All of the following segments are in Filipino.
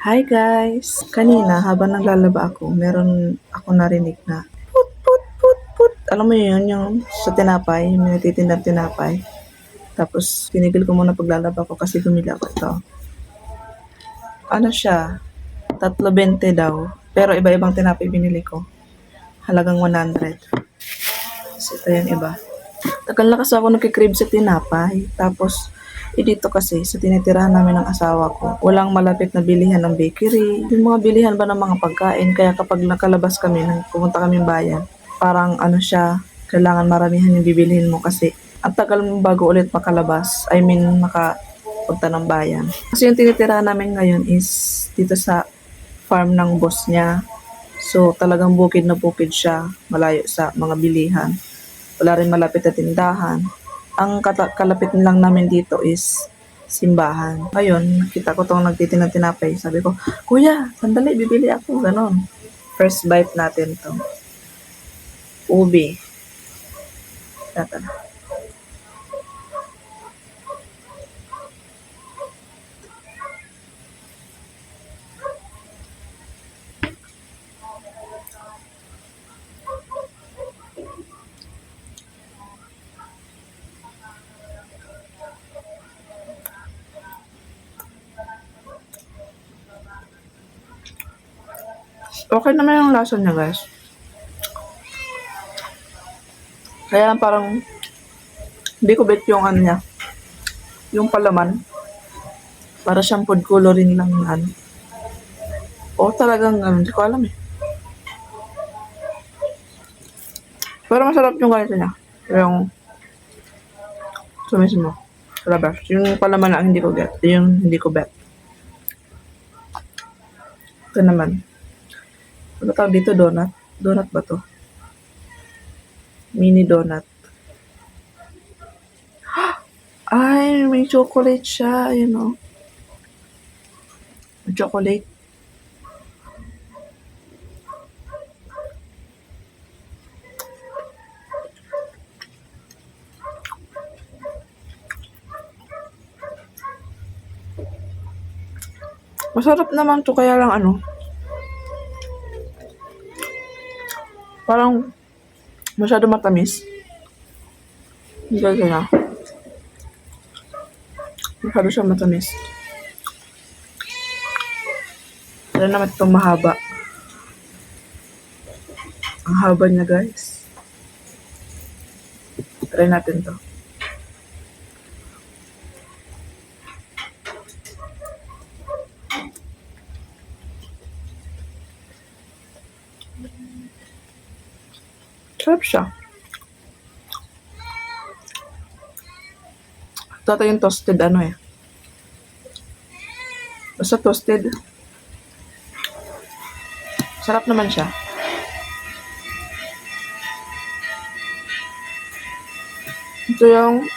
Hi guys! Kanina habang naglalaba ako, meron ako narinig na put put put put. Alam mo yun, yung sa tinapay, yung nagtitinda ng tinapay. Tapos tinigil ko muna paglalaba ko kasi bumili ako ito. Ano siya? 3.20 daw. Pero iba-ibang tinapay binili ko. Halagang 100. Kasi ito yung iba. Tagal na kasi ako nagkikrib sa tinapay. Tapos, dito kasi sa tinitirahan namin ng asawa ko, walang malapit na bilihan ng bakery. Yung mga bilihan ba ng mga pagkain. Kaya kapag nakalabas kami, pumunta kami bayan, parang ano siya, kailangan maramihan yung bibilihin mo kasi ang tagal mo bago ulit makalabas. I mean, makapunta ng bayan. Kasi yung tinitirahan namin ngayon is dito sa farm ng boss niya. So, talagang bukid na bukid siya, malayo sa mga bilihan. Wala rin malapit na tindahan. Ang kalapit lang namin dito is simbahan. Ngayon, nakita ko tong nagtitinda ng tinapay. Sabi ko, Kuya, sandali, bibili ako. Ganon. First bite natin to. Ubi. Tata. Okay naman yung lasa niya, guys. Kaya parang hindi ko bet yung ano niya. Yung palaman. Para siyang food coloring lang na ano. O talagang ano, hindi ko alam eh. Pero masarap yung ganito niya. Yung sa mismo. Sa labas. Yung palaman lang hindi ko get. Yung hindi ko bet. Ito naman. Ano tawag dito? Donut? Donut ba to? Mini donut. Ay, may chocolate siya. Ayun o. May chocolate. Masarap naman to, kaya lang ano. Parang masyado matamis. Hindi kaya na. Masyado siya matamis. Kaya naman itong mahaba. Ang haba niya, guys. Try natin to. Sarap siya. Ito yung toasted ano eh. Basta toasted. Sarap naman siya. Ito yung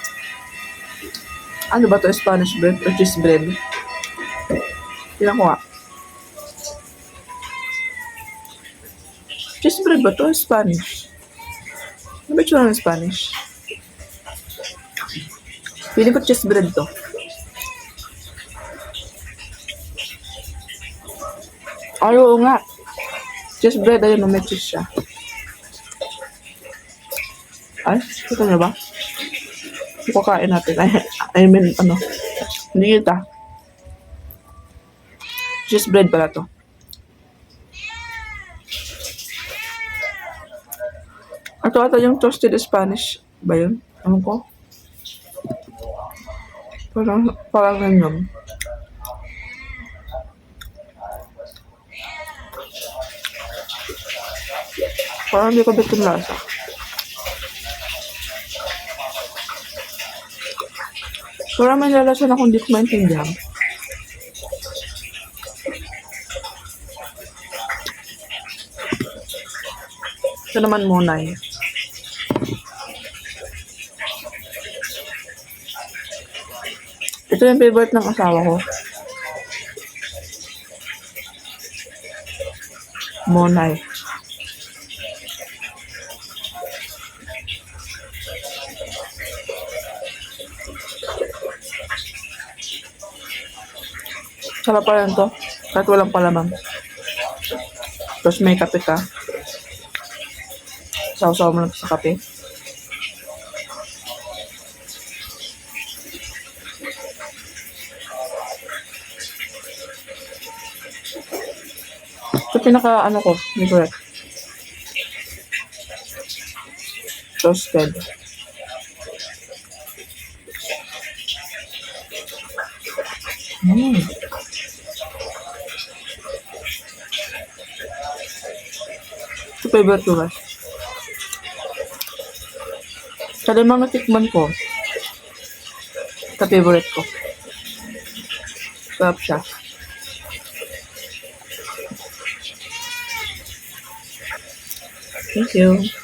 ano ba to? Spanish bread or cheese bread? Tingnan ko nga. Cheese bread ba to? Spanish. Ano ba itsura ng Spanish? Feeling ko cheese bread to. Ay, oo nga. Cheese bread, ayun, may cheese siya. Ay, kita niyo ba? Kakain natin. I mean, ano. Hindi kita. Cheese bread pala to. Ito yung toasted Spanish ba yun? Ano ko? Parang ganyan. Parang hindi ko bet yung lasa. Parang may lalasa na kung di ko maintindihan. Ito naman munay. Ito yung favorite ng asawa ko. Munay. Sarap pa rin to. Kahit walang palaman. Tapos may kape ka. Sausaw mo lang sa kape. Ito pinaka ano ko, favorite. Toasted. Mm. Ito favorite ko guys. Sa limang natikman ko, ito favorite ko. Sarap siya. Thank you.